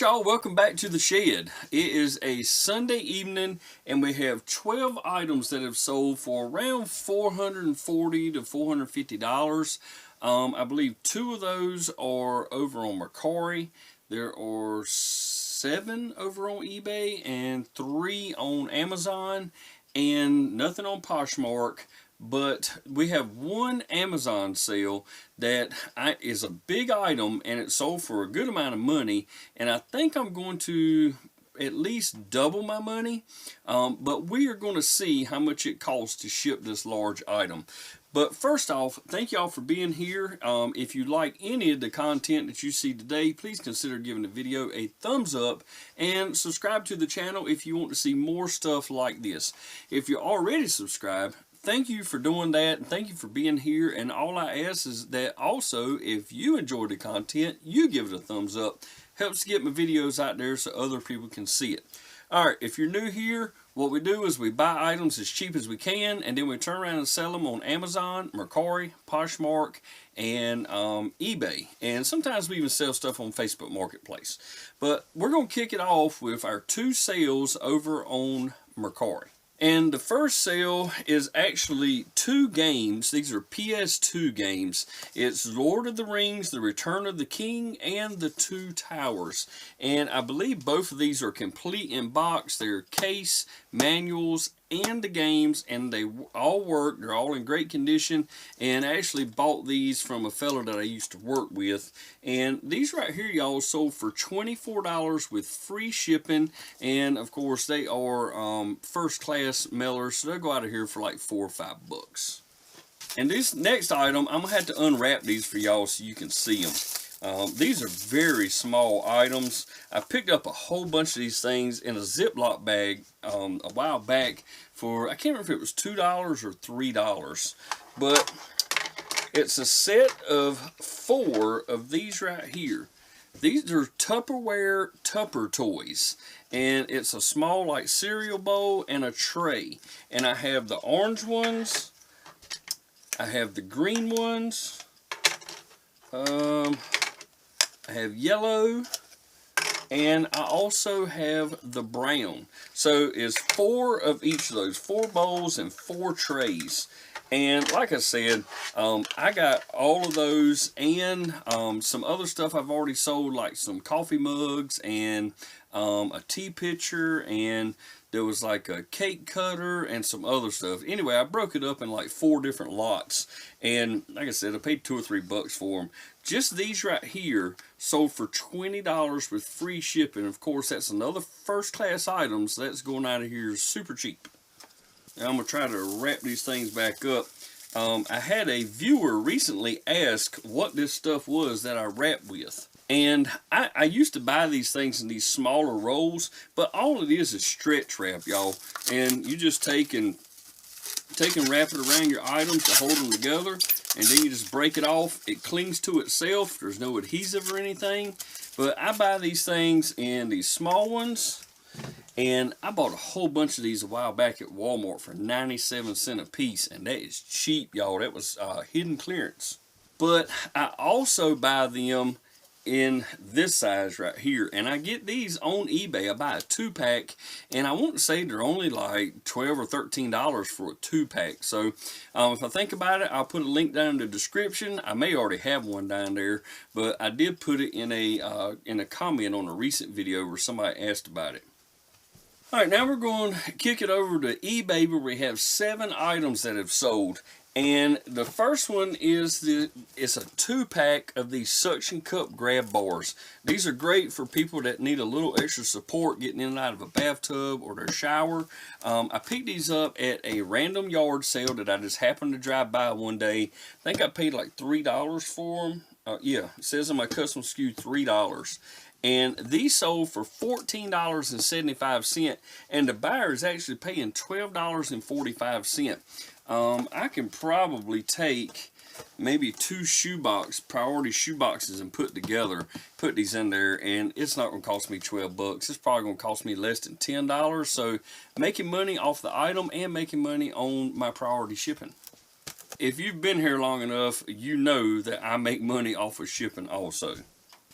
y'all, welcome back to the shed. It is a Sunday evening and we have 12 items that have sold for around $440 to $450. I believe 2 of those are over on Mercari. There are 7 over on eBay and 3 on Amazon and nothing on Poshmark. But we have one Amazon sale that is a big item and it sold for a good amount of money, and I think I'm going to at least double my money, but we are going to see how much it costs to ship this large item. But first off, thank y'all for being here. If you like any of the content that you see today, please consider giving the video a thumbs up and subscribe to the channel if you want to see more stuff like this. If you're already subscribed, thank you for doing that, and thank you for being here. And all I ask is that also, if you enjoy the content, you give it a thumbs up. Helps to get my videos out there so other people can see it. Alright, if you're new here, what we do is we buy items as cheap as we can, and then we turn around and sell them on Amazon, Mercari, Poshmark, and eBay. And sometimes we even sell stuff on Facebook Marketplace. But we're going to kick it off with our 2 sales over on Mercari. And the first sale is actually 2 games. These are PS2 games. It's Lord of the Rings, The Return of the King, and The Two Towers. And I believe both of these are complete in box. They're case, manuals, and the games, and they all work. They're all in great condition, and I actually bought these from a fellow that I used to work with. And these right here, y'all, sold for $24 with free shipping, and of course they are first class mailers, so they'll go out of here for like $4 or $5. And this next item, I'm gonna have to unwrap these for y'all so you can see them. These are very small items. I picked up a whole bunch of these things in a Ziploc bag a while back for, I can't remember if it was $2 or $3, but it's a set of 4 of these right here. These are Tupperware Tupper toys, and it's a small like cereal bowl and a tray. And I have the orange ones, I have the green ones, I have yellow, and I also have the brown. So it's 4 of each of those, 4 bowls and 4 trays. And like I said, I got all of those and some other stuff I've already sold, like some coffee mugs and a tea pitcher, and there was like a cake cutter and some other stuff. Anyway, I broke it up in like 4 different lots, and like I said, I paid $2 or $3 for them. Just these right here sold for $20 with free shipping. Of course, that's another first class item, so that's going out of here super cheap. Now I'm going to try to wrap these things back up. I had a viewer recently ask what this stuff was that I wrap with. And I used to buy these things in these smaller rolls, but all it is stretch wrap, y'all. And you just take and wrap it around your items to hold them together, and then you just break it off. It clings to itself. There's no adhesive or anything. But I buy these things in these small ones, and I bought a whole bunch of these a while back at Walmart for 97 cents a piece, and that is cheap, y'all. That was hidden clearance. But I also buy them in this size right here, and I get these on eBay. I buy a 2-pack, and I want to say they're only like $12 or $13 for a 2-pack. So if I think about it, I'll put a link down in the description. I may already have one down there, but I did put it in a comment on a recent video where somebody asked about it. Alright, now we're going to kick it over to eBay, where we have 7 items that have sold. And the first one is it's a 2-pack of these suction cup grab bars. These are great for people that need a little extra support getting in and out of a bathtub or their shower. I picked these up at a random yard sale that I just happened to drive by one day. I think I paid like $3 for them. Yeah, it says on my custom SKU $3. And these sold for $14.75, and the buyer is actually paying $12.45. I can probably take maybe 2 priority shoe boxes and put these in there, and it's not going to cost me $12. It's probably going to cost me less than $10. So making money off the item and making money on my priority shipping. If you've been here long enough, you know that I make money off of shipping also.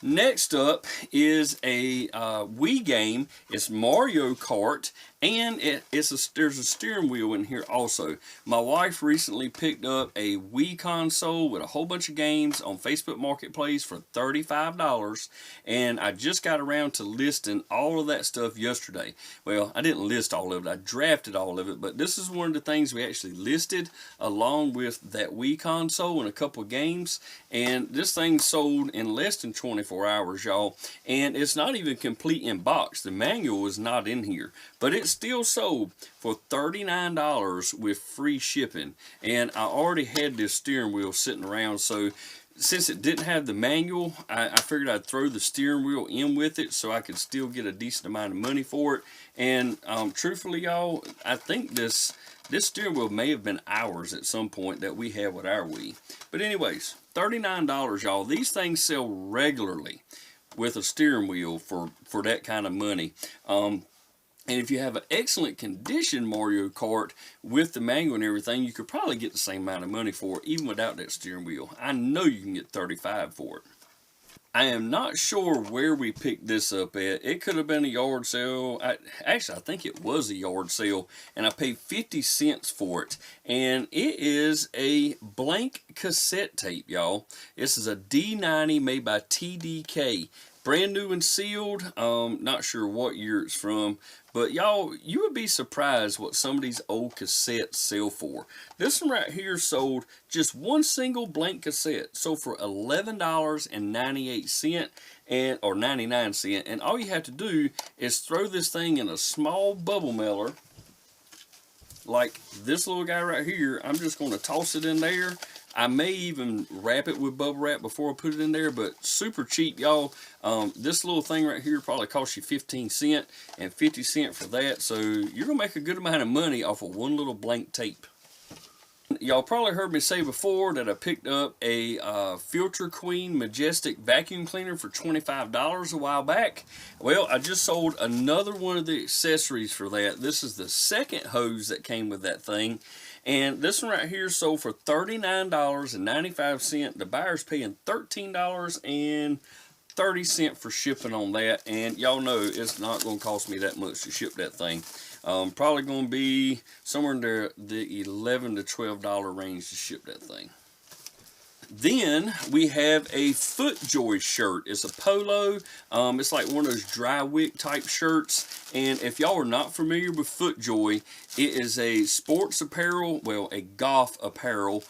Next up is a Wii game. It's Mario Kart, and there's a steering wheel in here also. My wife recently picked up a Wii console with a whole bunch of games on Facebook Marketplace for $35, and I just got around to listing all of that stuff yesterday. Well, I didn't list all of it, I drafted all of it, but this is one of the things we actually listed along with that Wii console and a couple of games, and this thing sold in less than 24 hours, y'all, and it's not even complete in box. The manual is not in here, but it's still sold for $39 with free shipping. And I already had this steering wheel sitting around, so since it didn't have the manual, I figured I'd throw the steering wheel in with it so I could still get a decent amount of money for it. And truthfully, y'all, I think this steering wheel may have been ours at some point that we had with our Wii. But anyways, $39, y'all. These things sell regularly with a steering wheel for that kind of money. And if you have an excellent condition Mario Kart with the manual and everything, you could probably get the same amount of money for it even without that steering wheel. I know you can get $35 for it. I am not sure where we picked this up at. It could have been a yard sale. Actually, I think it was a yard sale, and I paid 50 cents for it. And it is a blank cassette tape, y'all. This is a D90 made by TDK. Brand new and sealed. Not sure what year it's from. But y'all, you would be surprised what some of these old cassettes sell for. This one right here sold just one single blank cassette. Sold for $11.98 or 99 cents. And all you have to do is throw this thing in a small bubble mailer. Like this little guy right here. I'm just going to toss it in there. I may even wrap it with bubble wrap before I put it in there, but super cheap, y'all. This little thing right here probably costs you 15 cents and 50 cents for that, so you're going to make a good amount of money off of one little blank tape. Y'all probably heard me say before that I picked up a Filter Queen Majestic vacuum cleaner for $25 a while back. Well, I just sold another one of the accessories for that. This is the second hose that came with that thing. And this one right here sold for $39.95. The buyer's paying $13.30 for shipping on that. And y'all know it's not going to cost me that much to ship that thing. Probably going to be somewhere in the $11 to $12 range to ship that thing. Then we have a FootJoy shirt. It's a polo. It's like one of those dry wick type shirts. And if y'all are not familiar with FootJoy, it is a sports apparel, well, a golf apparel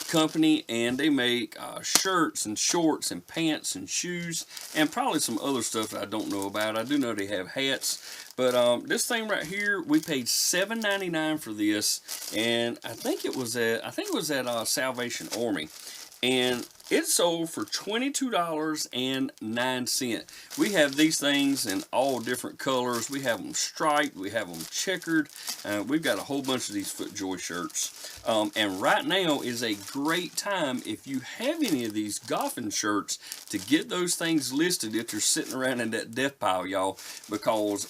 company, and they make shirts and shorts and pants and shoes and probably some other stuff that I don't know about. I do know they have hats. But this thing right here, we paid $7.99 for this, and I think it was at Salvation Army, and it sold for $22.09. We have these things in all different colors. We have them striped, we have them checkered. We've got a whole bunch of these FootJoy shirts. And right now is a great time if you have any of these golfing shirts to get those things listed if they're sitting around in that death pile, y'all, because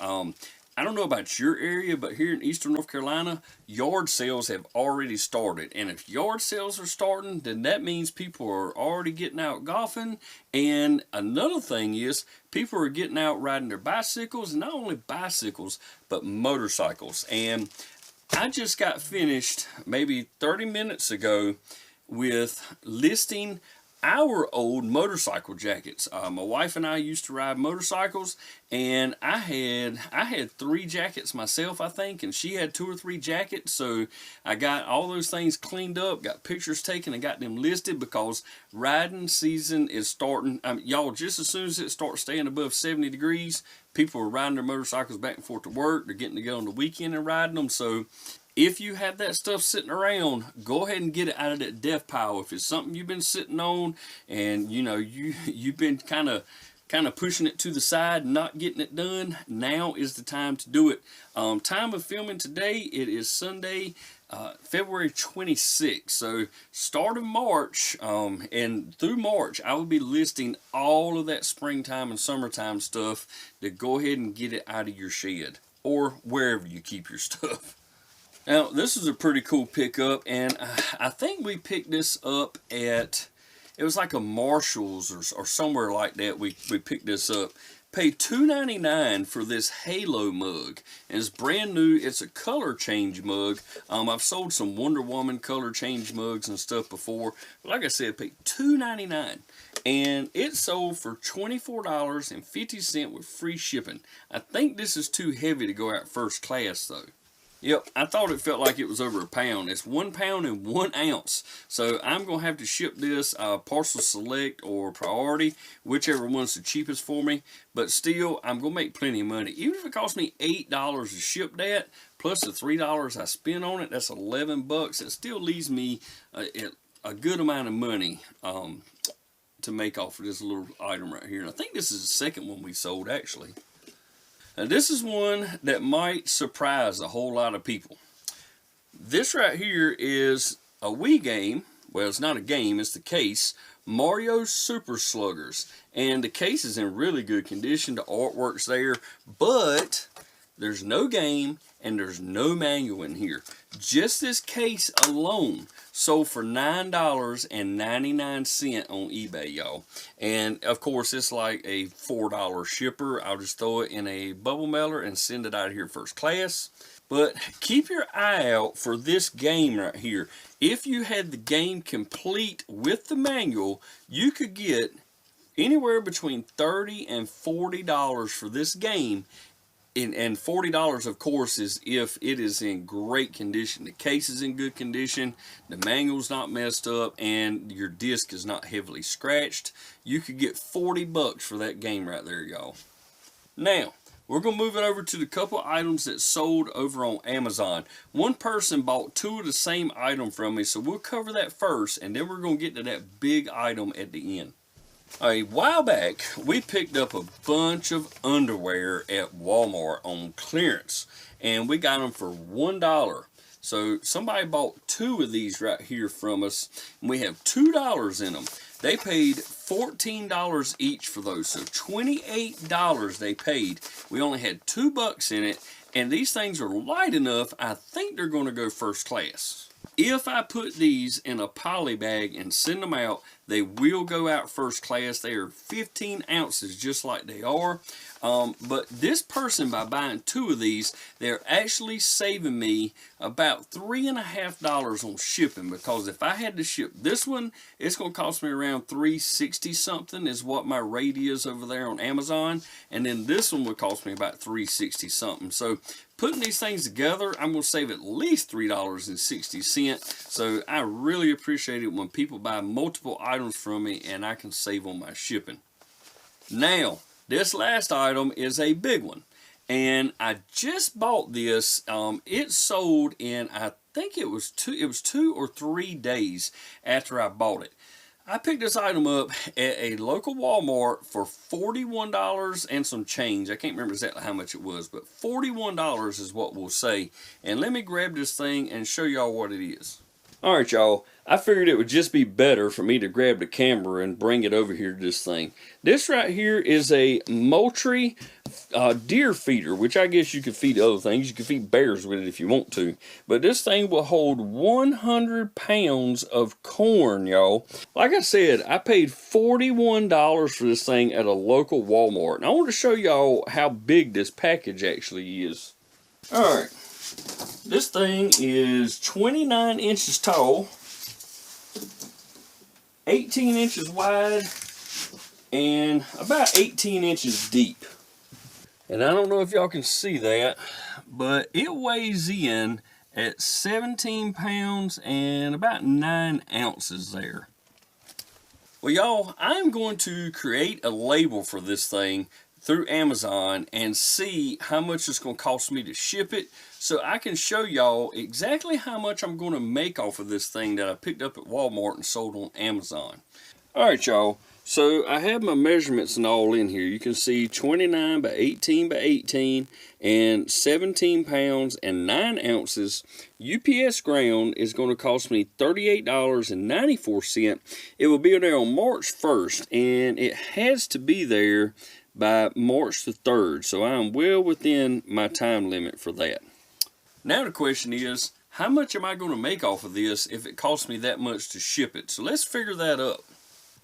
I don't know about your area, but here in Eastern North Carolina, yard sales have already started. And if yard sales are starting, then that means people are already getting out golfing. And another thing is, people are getting out riding their bicycles, and not only bicycles, but motorcycles. And I just got finished maybe 30 minutes ago with listing our old motorcycle jackets. My wife and I used to ride motorcycles, and I had 3 jackets myself, I think, and she had 2 or 3 jackets. So I got all those things cleaned up, got pictures taken, and got them listed because riding season is starting. Y'all, just as soon as it starts staying above 70 degrees, people are riding their motorcycles back and forth to work. They're getting to go on the weekend and riding them. So if you have that stuff sitting around, go ahead and get it out of that death pile. If it's something you've been sitting on and you know you've been kind of pushing it to the side, not getting it done, now is the time to do it. Time of filming today, it is Sunday, February 26th. So start of March and through March, I will be listing all of that springtime and summertime stuff to go ahead and get it out of your shed or wherever you keep your stuff. Now, this is a pretty cool pickup, and I think we picked this up at It was like a Marshall's or somewhere like that. We picked this up. Paid $2.99 for this Halo mug, and it's brand new. It's a color change mug. I've sold some Wonder Woman color change mugs and stuff before, but like I said, paid $2.99, and it sold for $24.50 with free shipping. I think this is too heavy to go out first class though. Yep, I thought it felt like it was over a pound. It's 1 pound and 1 ounce. So I'm going to have to ship this parcel select or priority, whichever one's the cheapest for me. But still, I'm going to make plenty of money. Even if it costs me $8 to ship that, plus the $3 I spend on it, that's 11 bucks. It still leaves me a good amount of money to make off of this little item right here. And I think this is the second one we sold, actually. Now this is one that might surprise a whole lot of people. This right here is a Wii game. Well, it's not a game, it's the case. Mario Super Sluggers. And the case is in really good condition. The artwork's there, but there's no game and there's no manual in here. Just this case alone sold for $9.99 on eBay, y'all. And of course, it's like a $4 shipper. I'll just throw it in a bubble mailer and send it out of here first class. But keep your eye out for this game right here. If you had the game complete with the manual, you could get anywhere between $30 and $40 for this game. And $40, of course, is if it is in great condition. The case is in good condition, the manual's not messed up, and your disc is not heavily scratched. You could get 40 bucks for that game right there, y'all. Now, we're going to move it over to the couple items that sold over on Amazon. One person bought 2 of the same item from me, so we'll cover that first, and then we're going to get to that big item at the end. A while back, we picked up a bunch of underwear at Walmart on clearance, and we got them for $1. So somebody bought 2 of these right here from us, and we have $2 in them. They paid $14 each for those, so $28 they paid. We only had 2 bucks in it, and these things are light enough, I think they're going to go first class. If I put these in a poly bag and send them out, they will go out first class. They are 15 ounces just like they are. But this person, by buying 2 of these, they're actually saving me about $3.50 on shipping, because if I had to ship this one, it's going to cost me around $3.60 something is what my rate is over there on Amazon, and then this one would cost me about $3.60 something. So putting these things together, I'm going to save at least $3.60. So I really appreciate it when people buy multiple items from me and I can save on my shipping. Now, this last item is a big one, and I just bought this. It sold in, I think it was 2 or 3 days after I bought it. I picked this item up at a local Walmart for $41 and some change. I can't remember exactly how much it was, but $41 is what we'll say. And let me grab this thing and show y'all what it is. Alright, y'all, I figured it would just be better for me to grab the camera and bring it over here to this thing. This right here is a Moultrie deer feeder, which I guess you could feed other things. You could feed bears with it if you want to. But this thing will hold 100 pounds of corn, y'all. Like I said, I paid $41 for this thing at a local Walmart. And I want to show y'all how big this package actually is. Alright. This thing is 29 inches tall, 18 inches wide, and about 18 inches deep. And I don't know if y'all can see that, but it weighs in at 17 pounds and about 9 ounces there. Well, y'all, I'm going to create a label for this thing through Amazon and see how much it's going to cost me to ship it, so I can show y'all exactly how much I'm going to make off of this thing that I picked up at Walmart and sold on Amazon. Alright, y'all, so I have my measurements and all in here. You can see 29 by 18 by 18 and 17 pounds and 9 ounces. UPS ground is going to cost me $38.94. It will be there on March 1st, and it has to be there by March the 3rd, so I'm well within my time limit for that. Now the question is, how much am I going to make off of this if it costs me that much to ship it? So let's figure that up.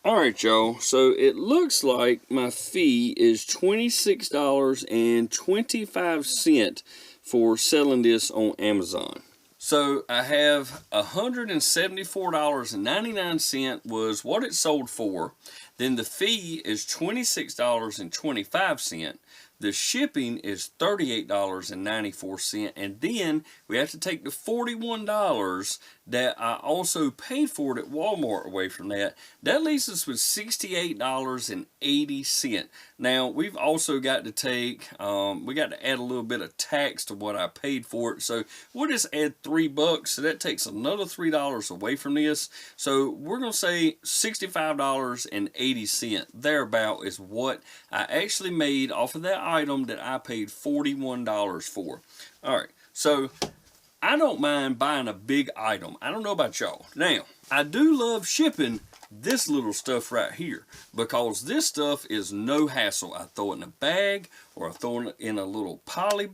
Alright, y'all, so it looks like my fee is $26.25 for selling this on Amazon. So I have $174.99 was what it sold for. Then the fee is $26.25. The shipping is $38.94, and then we have to take the $41 that I also paid for it at Walmart away from that. That leaves us with $68.80. Now we've also got to take, we got to add a little bit of tax to what I paid for it. So we'll just add $3, so that takes another $3 away from this. So we're gonna say $65.80 thereabout is what I actually made off of that item that I paid $41 for. All right, so I don't mind buying a big item. I don't know about y'all. Now, I do love shipping this little stuff right here, because this stuff is no hassle. I throw it in a bag, or I throw it in a little poly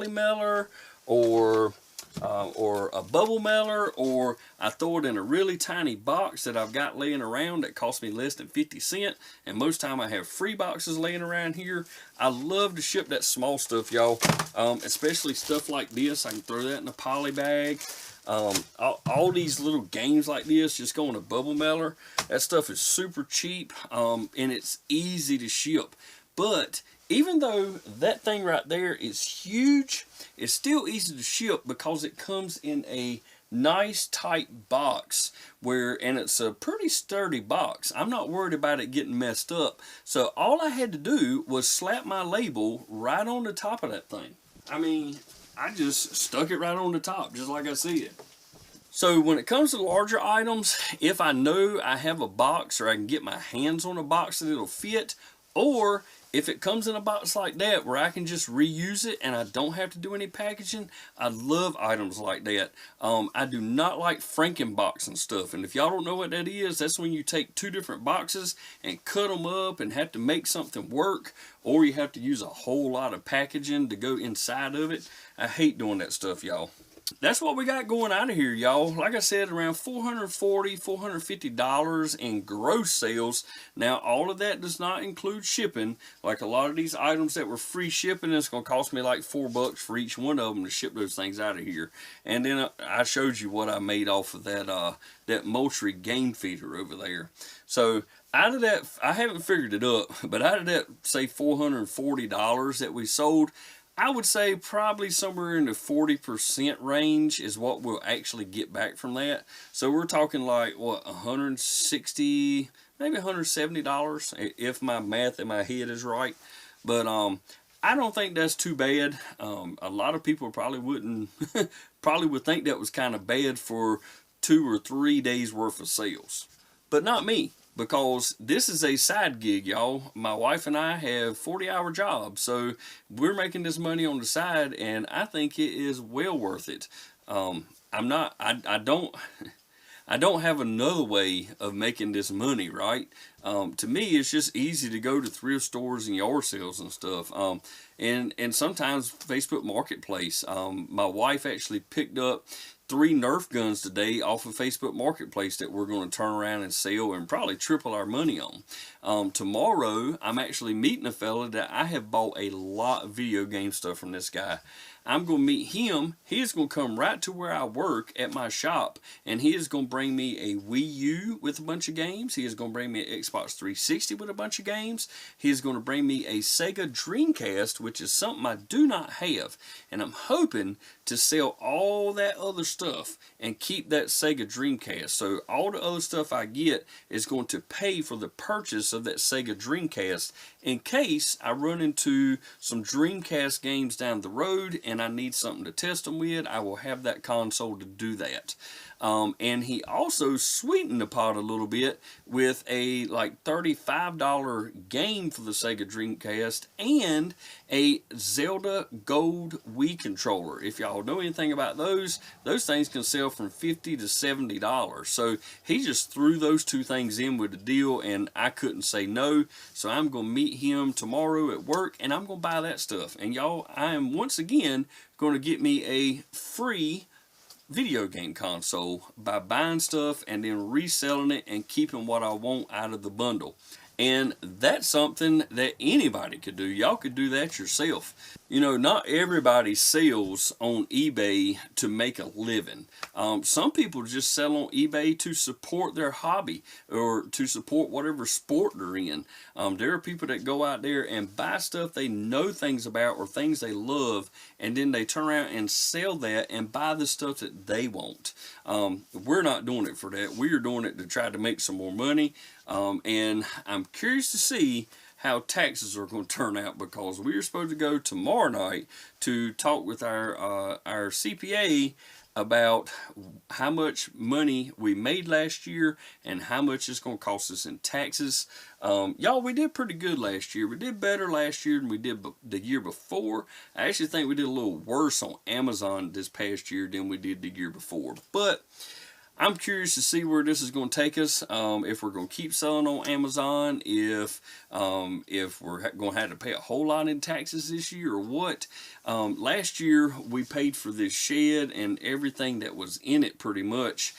mailer, or a bubble mailer, or I throw it in a really tiny box that I've got laying around that costs me less than 50 cents, and most time I have free boxes laying around here. I love to ship that small stuff, y'all, especially stuff like this. I can throw that in a poly bag. All these little games like this just go in a bubble mailer. That stuff is super cheap, and it's easy to ship. But even though that thing right there is huge, it's still easy to ship because it comes in a nice tight box and it's a pretty sturdy box. I'm not worried about it getting messed up. So all I had to do was slap my label right on the top of that thing. I mean, I just stuck it right on the top, just like I said. So when it comes to larger items, if I know I have a box, or I can get my hands on a box that it'll fit, or if it comes in a box like that where I can just reuse it and I don't have to do any packaging, I love items like that. I do not like Frankenboxing stuff, and if y'all don't know what that is, that's when you take two different boxes and cut them up and have to make something work, or you have to use a whole lot of packaging to go inside of it. I hate doing that stuff, y'all. That's what we got going out of here, y'all. Like I said, around $440, $450 in gross sales. Now, all of that does not include shipping. Like a lot of these items that were free shipping, it's going to cost me like $4 for each one of them to ship those things out of here. And then I showed you what I made off of that Moultrie game feeder over there. So out of that, I haven't figured it up, but out of that, say $440 that we sold, I would say probably somewhere in the 40% range is what we'll actually get back from that. So we're talking like, what, $160, maybe $170, if my math in my head is right. But I don't think that's too bad. A lot of people probably wouldn't, probably would think that was kind of bad for 2 or 3 days worth of sales. But not me, because this is a side gig, y'all. My wife and I have 40-hour jobs, so we're making this money on the side, and I think it is well worth it. I don't have another way of making this money, right? To me, it's just easy to go to thrift stores and yard sales and stuff. And sometimes Facebook Marketplace. My wife actually picked up 3 Nerf guns today off of Facebook Marketplace that we're going to turn around and sell and probably triple our money on. Tomorrow, I'm actually meeting a fella that I have bought a lot of video game stuff from this guy. I'm going to meet him. He's going to come right to where I work at my shop, and he is going to bring me a Wii U with a bunch of games. He is going to bring me an Xbox 360 with a bunch of games. He is going to bring me a Sega Dreamcast, which is something I do not have, and I'm hoping to sell all that other stuff and keep that Sega Dreamcast. So all the other stuff I get is going to pay for the purchase of that Sega Dreamcast in case I run into some Dreamcast games down the road and I need something to test them with. I will have that console to do that. And he also sweetened the pot a little bit with a like $35 game for the Sega Dreamcast and a Zelda Gold Wii controller. If y'all know anything about those things can sell from $50 to $70. So he just threw those 2 things in with the deal, and I couldn't say no. So I'm going to meet him tomorrow at work, and I'm going to buy that stuff. And y'all, I am once again going to get me a free video game console by buying stuff and then reselling it and keeping what I want out of the bundle. And that's something that anybody could do. Y'all could do that yourself. You know, not everybody sells on eBay to make a living. Some people just sell on eBay to support their hobby or to support whatever sport they're in. There are people that go out there and buy stuff they know things about or things they love, and then they turn around and sell that and buy the stuff that they want. We're not doing it for that. We're doing it to try to make some more money. And I'm curious to see how taxes are going to turn out, because we're supposed to go tomorrow night to talk with our CPA about how much money we made last year and how much it's going to cost us in taxes. Y'all, we did pretty good last year. We did better last year than we did the year before. I actually think we did a little worse on Amazon this past year than we did the year before. But I'm curious to see where this is going to take us. If we're going to keep selling on Amazon, if we're going to have to pay a whole lot in taxes this year, or what. Last year we paid for this shed and everything that was in it pretty much.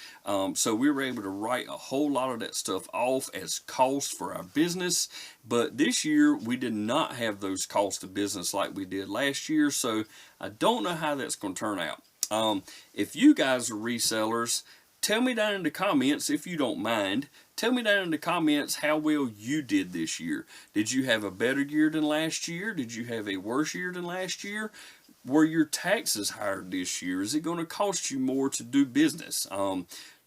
So we were able to write a whole lot of that stuff off as costs for our business. But this year we did not have those costs of business like we did last year. So I don't know how that's going to turn out. If you guys are resellers, tell me down in the comments, if you don't mind, tell me down in the comments how well you did this year. Did you have a better year than last year? Did you have a worse year than last year? Were your taxes higher this year? Is it going to cost you more to do business?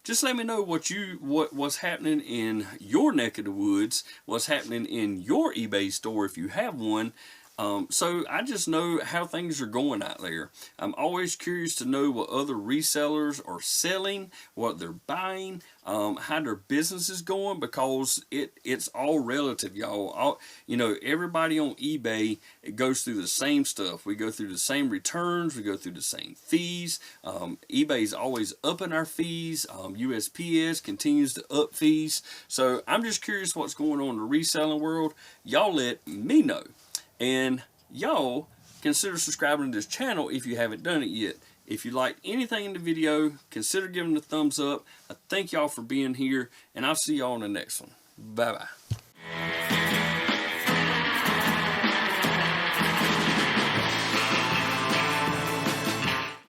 Just let me know what's happening in your neck of the woods, what's happening in your eBay store if you have one. So I just know how things are going out there. I'm always curious to know what other resellers are selling, what they're buying, how their business is going, because it's all relative, y'all. You know, everybody on eBay, it goes through the same stuff. We go through the same returns. We go through the same fees. eBay's always upping our fees. USPS continues to up fees. So I'm just curious what's going on in the reselling world. Y'all let me know. And y'all consider subscribing to this channel if you haven't done it yet. If you liked anything in the video, consider giving it a thumbs up. I thank y'all for being here, and I'll see y'all in the next one. Bye-bye.